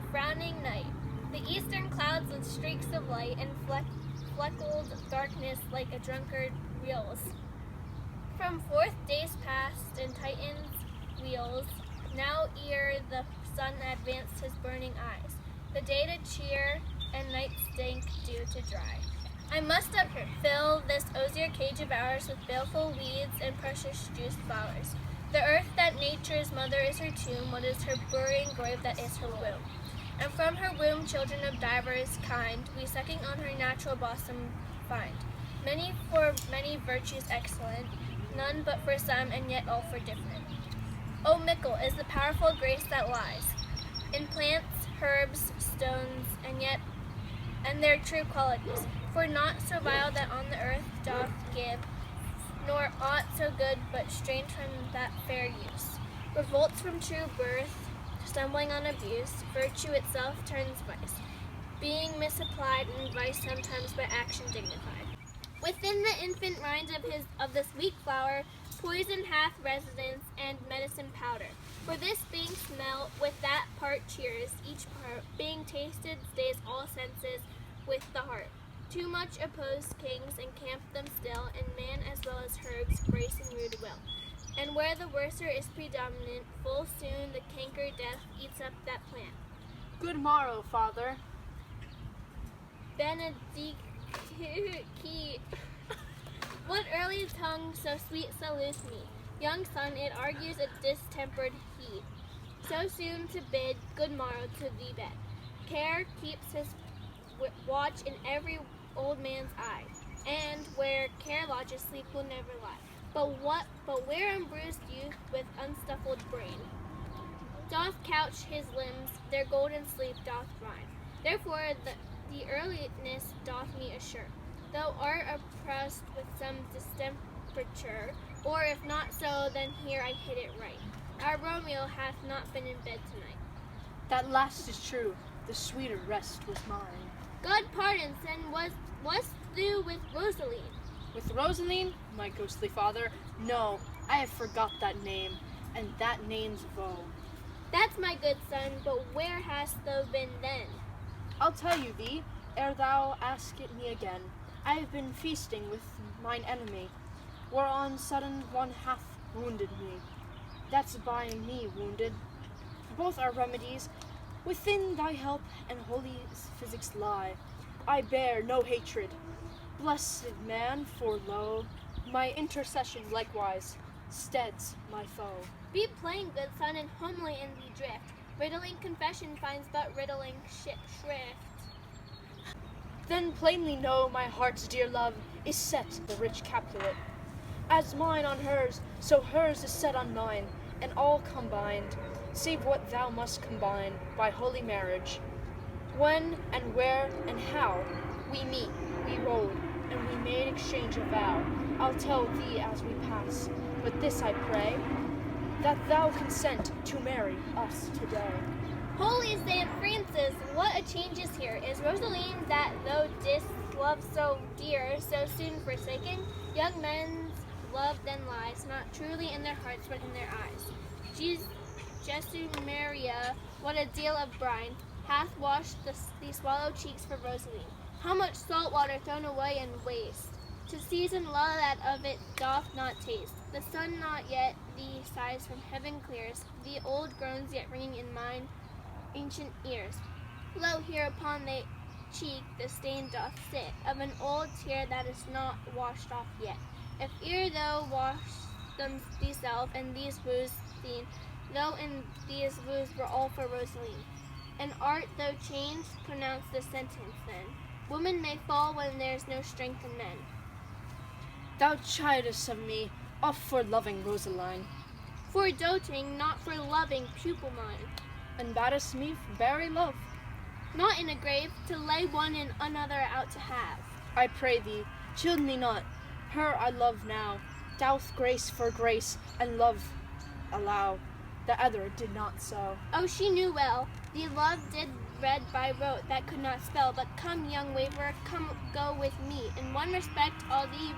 the frowning night, the eastern clouds with streaks of light and fleckled darkness like a drunkard reels. From forth days past and Titan's wheels, now ere the sun advanced his burning eyes, the day to cheer and night's dank dew to dry. I must up fill this osier cage of ours with baleful weeds and precious juiced flowers. The earth that nature's mother is her tomb, what is her burying grave that is her womb. And from her womb children of divers kind, we sucking on her natural bosom find. Many for many virtues excellent, none but for some, and yet all for different. O mickle is the powerful grace that lies in plants, herbs, stones, and their true qualities. For naught so vile that on the earth doth give, nor aught so good but strange from that fair use. Revolts from true birth, stumbling on abuse, virtue itself turns vice, being misapplied, and vice sometimes by action dignified. Within the infant rind of this weak flower, poison hath residence and medicine powder. For this being smelt, with that part cheers, each part being tasted stays all senses with the heart. Too much oppose kings and camp them still, and man as well as herbs brace and rude will. And where the worser is predominant, full soon the canker death eats up that plant. Good morrow, father. Benedicti. What early tongue so sweet salutes me? Young son, it argues a distempered heat. So soon to bid good morrow to thee bed. Care keeps his watch in every old man's eye, and where care lodges, sleep will never lie. But where unbruised youth with unstuffled brain doth couch his limbs, their golden sleep doth rind. Therefore the earliness doth me assure, thou art oppressed with some distemperature, or if not so, then here I hit it right. Our Romeo hath not been in bed tonight. That last is true, the sweeter rest was mine. God pardons, and wast thou with Rosaline? With Rosaline, my ghostly father? No, I have forgot that name, and that name's woe. That's my good son, but where hast thou been then? I'll tell you thee, ere thou ask it me again. I have been feasting with mine enemy, whereon sudden one hath wounded me. That's by me wounded. Both are remedies. Within thy help and holy physics lie. I bear no hatred. Blessed man, for lo, my intercession likewise steads my foe. Be plain, good son, and homely in thee drift. Riddling confession finds but riddling shrift. Then plainly know my heart's dear love is set the rich Capulet. As mine on hers, so hers is set on mine, and all combined, save what thou must combine by holy marriage. When and where and how we meet, we rode, and we made exchange a vow. I'll tell thee as we pass, but this I pray, that thou consent to marry us today. Holy Saint Francis, what a change is here! Is Rosaline that thou didst love so dear, so soon forsaken? Young men's love then lies, not truly in their hearts, but in their eyes. Jesu Maria, what a deal of brine hath washed these swallow cheeks for Rosaline. How much salt water thrown away and waste, to season love that of it doth not taste. The sun not yet thee sighs from heaven clears, the old groans yet ringing in mine ancient ears. Lo, here upon thy cheek the stain doth sit, of an old tear that is not washed off yet. If ere thou wash them thyself and these woes seen, though in these woes were all for Rosaline. And art thou changed? Pronounce the sentence then. Woman may fall when there's no strength in men. Thou chidest of me, oft for loving Rosaline. For doting, not for loving, pupil mine. And badest me for very love. Not in a grave, to lay one and another out to have. I pray thee, chill me not. Her I love now. Doth grace for grace, and love allow. The other did not so. Oh, she knew well. The love did read by rote that could not spell. But come, young waverer, come go with me. In one respect, all thee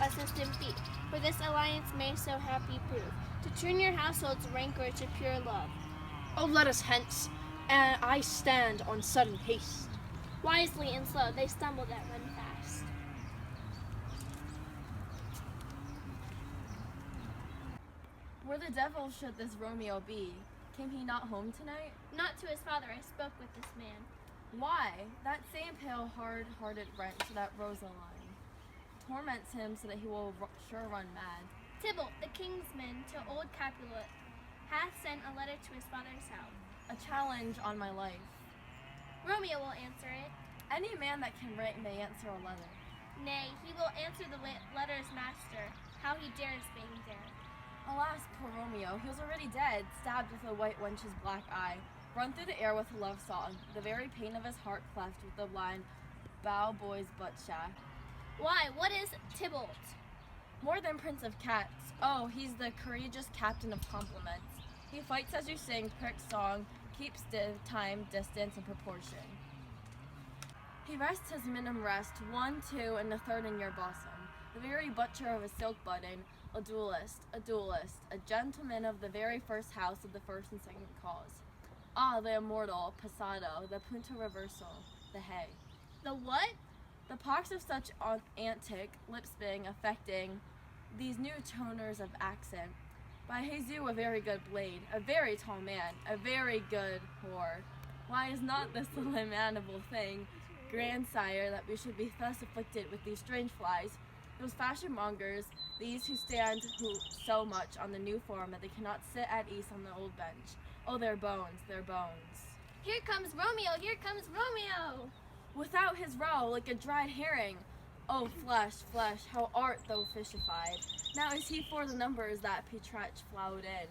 assistant be. For this alliance may so happy prove, to turn your household's rancor to pure love. Oh, let us hence. and I stand on sudden haste. Wisely and slow, they stumble that run fast. Where the devil should this Romeo be? Came he not home tonight? Not to his father, I spoke with this man. Why? That same pale, hard-hearted wretch that Rosaline torments him so that he will sure run mad. Tybalt, the kingsman to old Capulet, hath sent a letter to his father's house. A challenge on my life. Romeo will answer it. Any man that can write may answer a letter. Nay, he will answer the letter's master. How he dares, may he dare. Alas, poor Romeo, he was already dead, stabbed with a white wench's black eye, run through the air with a love song, the very pain of his heart cleft with the line, bow boy's butt shaft. Why, what is Tybalt? More than Prince of Cats. Oh, he's the courageous captain of compliments. He fights as you sing, pricks song, keeps time, distance, and proportion. He rests his minimum rest, 1, 2, and the third in your bosom. The very butcher of a silk button, a duelist, a gentleman of the very first house of the first and second cause. Ah, the immortal, passado, the punto reversal, the hay. The what? The pox of such antic, lip-spitting, affecting, these new toners of accent. By Jesus, a very good blade, a very tall man, a very good whore. Why is not this a lamentable thing, grandsire, that we should be thus afflicted with these strange flies, those fashionmongers, these who stand so much on the new form that they cannot sit at ease on the old bench. Oh, their bones, their bones. Here comes Romeo, here comes Romeo! Without his row, like a dried herring. Oh, flesh, flesh, how art thou fishified? Now is he for the numbers that Petrarch flowed in.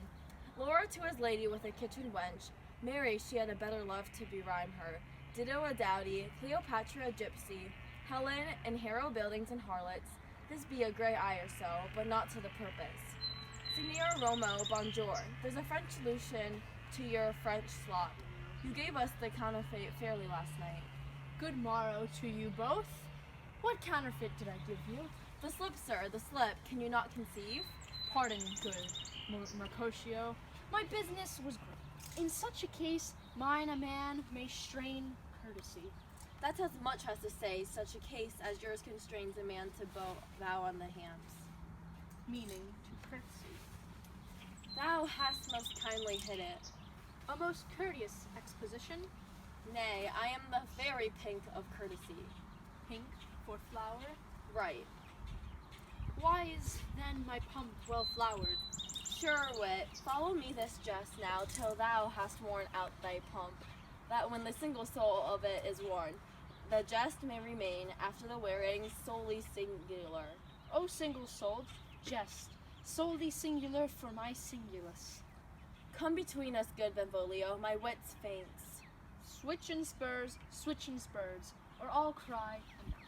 Laura to his lady with a kitchen wench. Mary, she had a better love to berhyme her. Dido a dowdy, Cleopatra a gypsy, Helen and Harrow buildings and harlots. This be a grey eye or so, but not to the purpose. Signor Romo, bonjour. There's a French solution to your French slop. You gave us the counterfeit fairly last night. Good morrow to you both. What counterfeit did I give you? The slip, sir, the slip. Can you not conceive? Pardon, good Mercutio. My business was great. In such a case, mine a man may strain courtesy. That's as much as to say, such a case as yours constrains a man to bow on the hams. Meaning to curtsy. Thou hast most kindly hit it. A most courteous exposition. Nay, I am the very pink of courtesy. Pink for flower. Right. Why is then my pump well flowered? Sure, wit, follow me this jest now, till thou hast worn out thy pump, that when the single soul of it is worn, the jest may remain after the wearing solely singular. O single-souled jest, solely singular for my singulus. Come between us, good Benvolio, my wits faints. Switch and spurs, or all cry a match.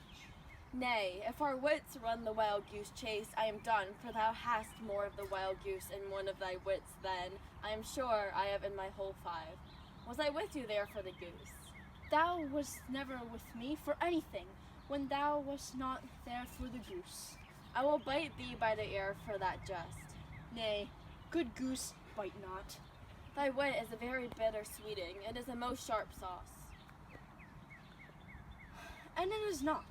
Nay, if our wits run the wild goose chase, I am done, for thou hast more of the wild goose in one of thy wits than, I am sure, I have in my whole 5. Was I with you there for the goose? Thou wast never with me for anything, when thou wast not there for the goose. I will bite thee by the ear for that jest. Nay, good goose, bite not. Thy wit is a very bitter sweeting, it is a most sharp sauce. And it is not,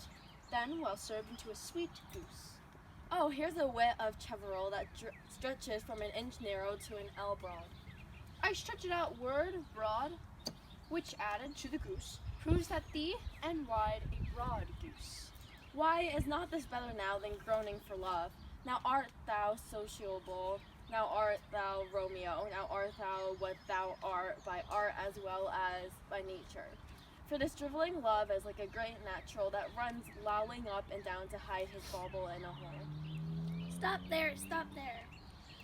then well served into a sweet goose. Oh, here's a wit of Cheverel that stretches from an inch narrow to an ell broad. I stretch it out word broad, which added to the goose, proves that thee and wide a broad goose. Why, is not this better now than groaning for love? Now art thou sociable, now art thou Romeo, now art thou what thou art by art as well as by nature. For this driveling love is like a great natural that runs lolling up and down to hide his bauble in a hole. Stop there, stop there.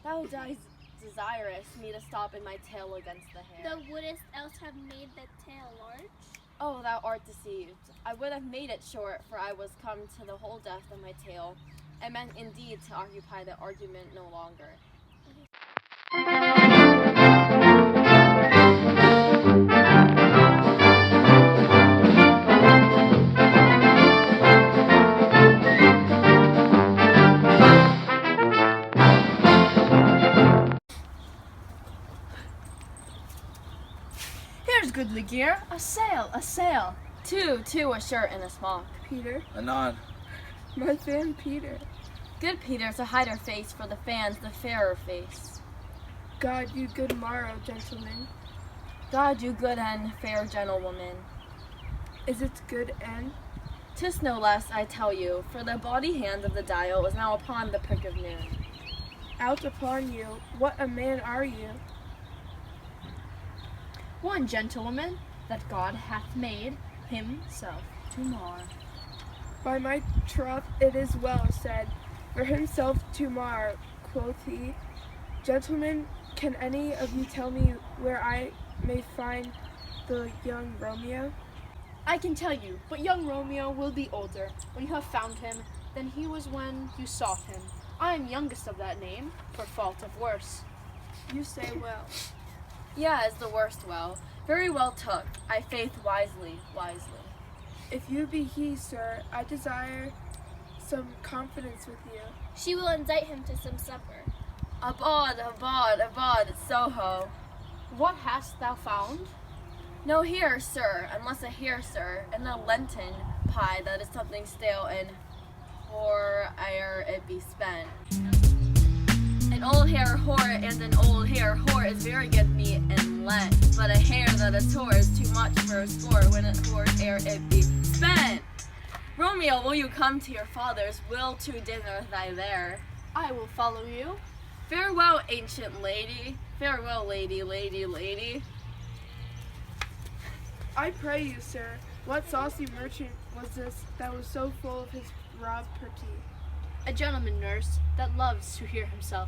Thou desirest me to stop in my tail against the hair. Thou wouldst else have made the tail large? Oh, thou art deceived. I would have made it short, for I was come to the whole depth of my tale. I meant indeed to occupy the argument no longer. There's goodly gear. A sail, a sail. Two, a shirt and a smock. Peter, Anon. my fan Peter. Good Peter to hide her face, for the fans the fairer face. God you good morrow, gentlemen. God you good and fair gentlewoman. Is it good and? 'Tis no less, I tell you, for the body hand of the dial is now upon the prick of noon. Out upon you, what a man are you? One gentlewoman that God hath made himself to mar. By my troth it is well said, for himself to mar, quoth he. Gentlemen, can any of you tell me where I may find the young Romeo? I can tell you, but young Romeo will be older when you have found him than he was when you sought him. I am youngest of that name, for fault of worse. You say well. Yeah, is the worst well. Very well took, I faith wisely. If you be he, sir, I desire some confidence with you. She will invite him to some supper. Abod, Soho. What hast thou found? No here, sir, unless a here, sir, and a Lenten pie that is something stale and ere it be spent. An old hare whore and an old hare whore is very good meat and Lent, but a hare that is whore is too much for a score when it whore ere it be spent. Romeo, will you come to your father's? Will to dinner thy there? I will follow you. Farewell, ancient lady. Farewell, lady. I pray you, sir, what saucy merchant was this that was so full of his rob pretty? A gentleman, nurse, that loves to hear himself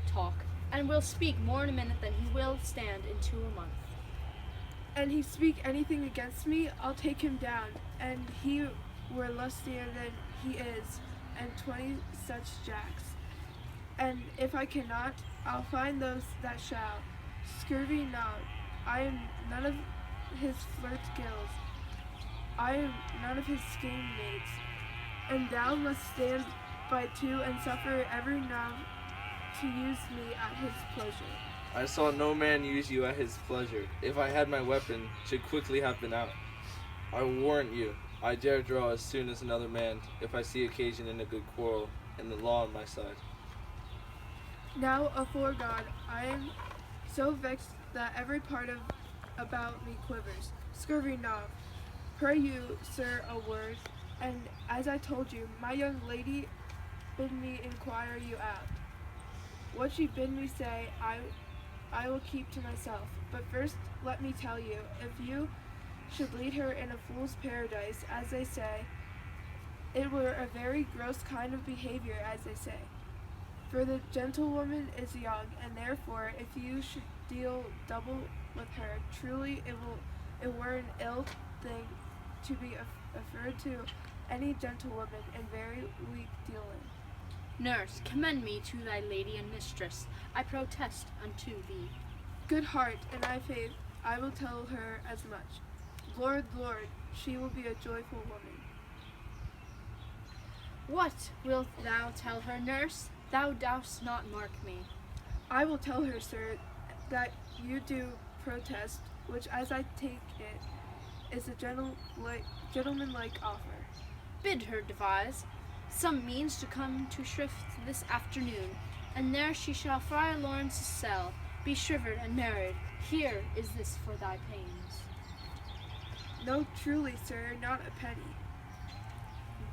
talk, and will speak more in a minute than he will stand in 2 a month. And he speak anything against me, I'll take him down, and he were lustier than he is, and 20 such jacks. And if I cannot, I'll find those that shall. Scurvy not, I am none of his flirt gills, I am none of his scheme mates, and thou must stand by 2 and suffer every now to use me at his pleasure. I saw no man use you at his pleasure. If I had my weapon, should quickly have been out. I warrant you, I dare draw as soon as another man, if I see occasion in a good quarrel, and the law on my side. Now, afore God, I am so vexed that every part of about me quivers. Scurvy not. Pray you, sir, a word, and as I told you, my young lady bid me inquire you out. What she bid me say, I will keep to myself. But first, let me tell you, if you should lead her in a fool's paradise, as they say, it were a very gross kind of behavior, as they say. For the gentlewoman is young, and therefore, if you should deal double with her, truly it were an ill thing to be offered to any gentlewoman, and very weak dealing. Nurse, commend me to thy lady and mistress. I protest unto thee. Good heart, and I faith, I will tell her as much. Lord, she will be a joyful woman. What wilt thou tell her, nurse? Thou dost not mark me. I will tell her, sir, that you do protest, which as I take it, is a gentlemanlike offer. Bid her devise some means to come to shrift this afternoon, and there she shall Friar Lawrence's cell, be shivered and married. Here is this for thy pains. No, truly, sir, not a penny.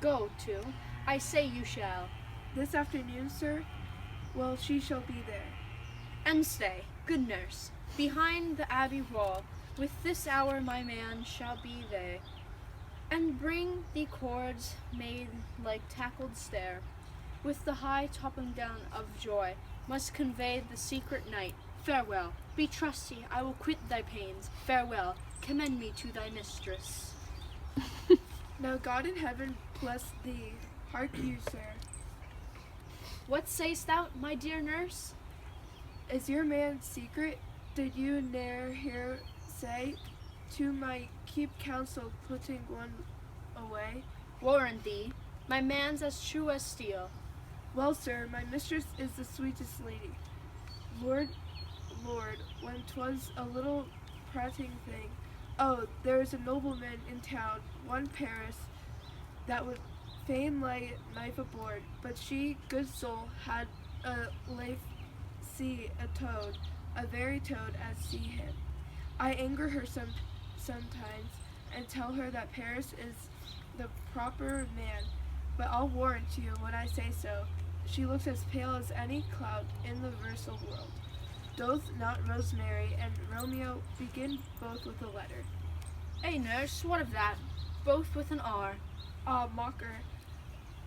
Go to, I say you shall. This afternoon, sir? Well, she shall be there. And stay, good nurse, behind the abbey wall, with this hour my man shall be they, and bring the cords made like tackled stair, with the high toppling down of joy, must convey the secret night. Farewell, be trusty, I will quit thy pains. Farewell, commend me to thy mistress. Now God in heaven bless thee. Hark you, sir. What say'st thou, my dear nurse? Is your man secret? Did you ne'er hear say, to my keep counsel putting one away? Warrant thee, my man's as true as steel. Well, sir, my mistress is the sweetest lady. Lord, when 'twas a little prating thing. Oh, there is a nobleman in town, one Paris, that would fain lay knife aboard, but she, good soul, had a life see a toad, a very toad as see him. I anger her sometimes, and tell her that Paris is the proper man, but I'll warrant you when I say so. She looks as pale as any cloud in the versal world. Doth not Rosemary and Romeo begin both with a letter? Hey, nurse, what of that? Both with an R. Ah, mocker,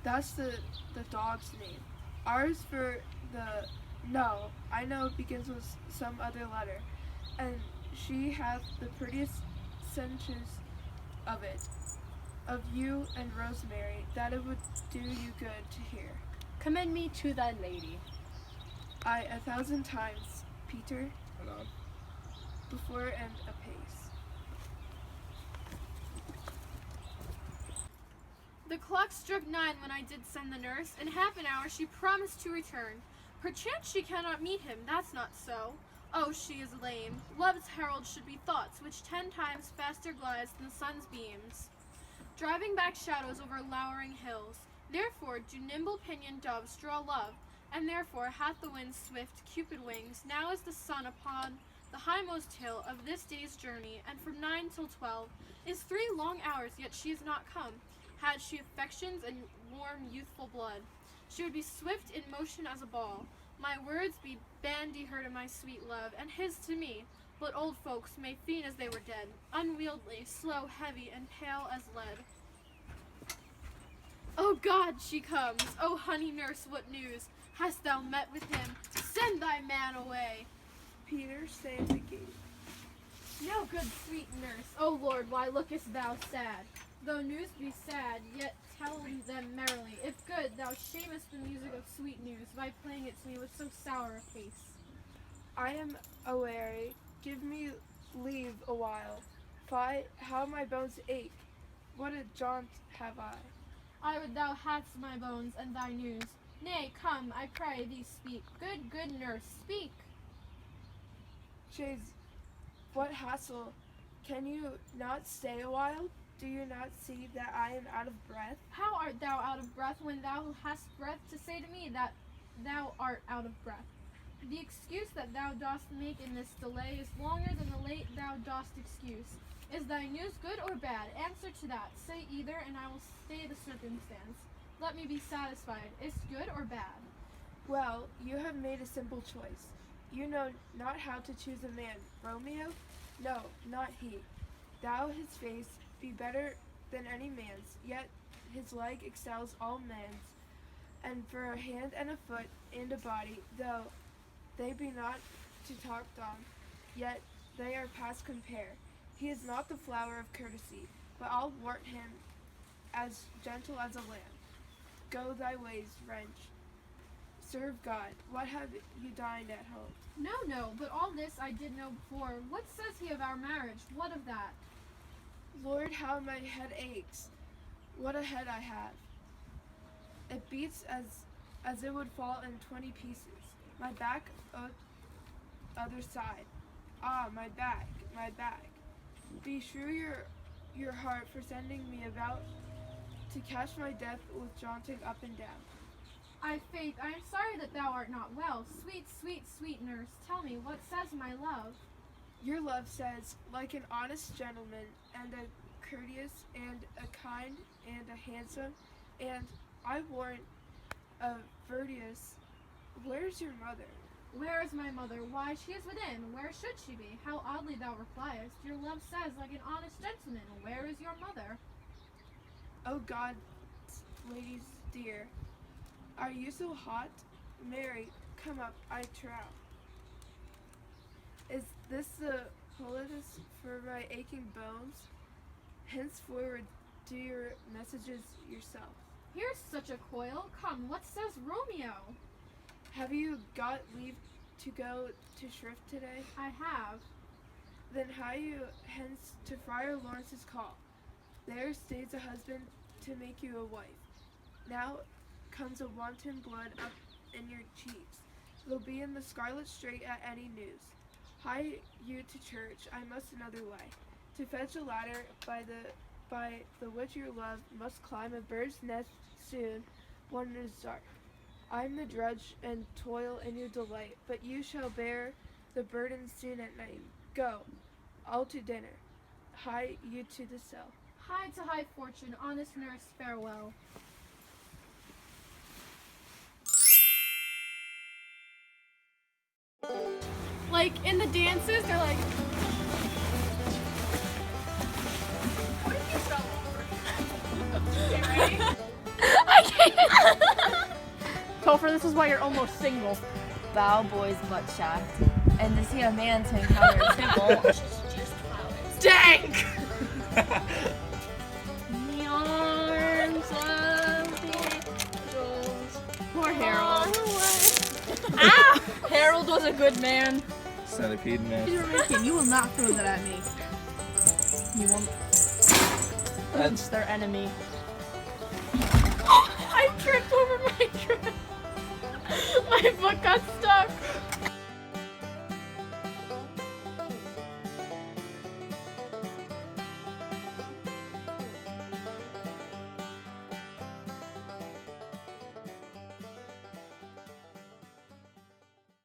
that's the dog's name. Ours for the... No, I know it begins with some other letter, and she hath the prettiest sentence of it, of you and Rosemary, that it would do you good to hear. Commend me to thy lady. I 1,000 times, Peter, Hold on. before and apace. The clock struck 9 when I did send the nurse. In half an hour she promised to return. Perchance she cannot meet him, that's not so. Oh, she is lame. Love's herald should be thoughts, which 10 times faster glides than the sun's beams, driving back shadows over lowering hills. Therefore do nimble-pinioned doves draw love, and therefore hath the wind swift Cupid wings. Now is the sun upon the hindmost hill of this day's journey, and from 9 till 12 is 3 long hours, yet she is not come. Had she affections and warm youthful blood, she would be swift in motion as a ball. My words be bandy her to my sweet love, and his to me. But old folks may feign as they were dead, unwieldy, slow, heavy, and pale as lead. Oh God, she comes! Oh honey nurse, what news? Hast thou met with him? Send thy man away! Peter, stay at the gate. Now, good sweet nurse, O Lord, why lookest thou sad? Though news be sad, yet tell them merrily. If good, thou shamest the music of sweet news by playing it to me with so sour a face. I am aweary. Give me leave a while. Fie, how my bones ache. What a jaunt have I. I would thou hadst my bones and thy news. Nay, come, I pray thee speak. Good, good nurse, speak. Chaise, what hassle? Can you not stay a while? Do you not see that I am out of breath? How art thou out of breath when thou hast breath to say to me that thou art out of breath? The excuse that thou dost make in this delay is longer than the late thou dost excuse. Is thy news good or bad? Answer to that. Say either, and I will stay the circumstance. Let me be satisfied. Is it good or bad? Well, you have made a simple choice. You know not how to choose a man. Romeo? No, not he. Thou his face be better than any man's, yet his leg excels all men's, and for a hand and a foot and a body, though they be not to talked on, yet they are past compare. He is not the flower of courtesy, but I'll warrant him as gentle as a lamb. Go thy ways, wench. Serve God. What have you dined at home? No, but all this I did know before. What says he of our marriage? What of that? Lord, how my head aches. What a head I have. It beats as it would fall in 20 pieces. My back other side. Ah, my back, my back. Be sure your heart for sending me about to catch my death with jaunting up and down. Faith, I am sorry that thou art not well. Sweet, sweet, sweet nurse, tell me, what says my love? Your love says, like an honest gentleman, and a courteous, and a kind, and a handsome, and I warrant a virtuous. Where's your mother? Where is my mother? Why, she is within. Where should she be? How oddly thou repliest. Your love says, like an honest gentleman. Where is your mother? Oh God, ladies dear, are you so hot? Mary, come up, I trow. Is this the poultice for my aching bones? Henceforward do your messages yourself. Here's such a coil. Come, what says Romeo? Have you got leave to go to shrift today? I have. Then hie you hence to Friar Lawrence's call. There stays a husband to make you a wife. Now comes a wanton blood up in your cheeks. You'll be in the scarlet strait at any news. Hie you to church, I must another way. To fetch a ladder by the which your love must climb a bird's nest soon when it is dark. I am the drudge and toil in your delight, but you shall bear the burden soon at night. Go, all to dinner. Hie you to the cell. Hie to high fortune, honest nurse, farewell. Like in the dances, they're like. What if you fell over? Okay, ready? I can't. Topher, this is why you're almost single. Bow boys butt shaft. And to see a man to encounter a simple. Just flowers. Dank! The arms of the angels. Poor Harold. Ah! Harold was a good man. Centipede man. You will not throw that at me. You won't. That's their enemy. I tripped over my dress. My foot got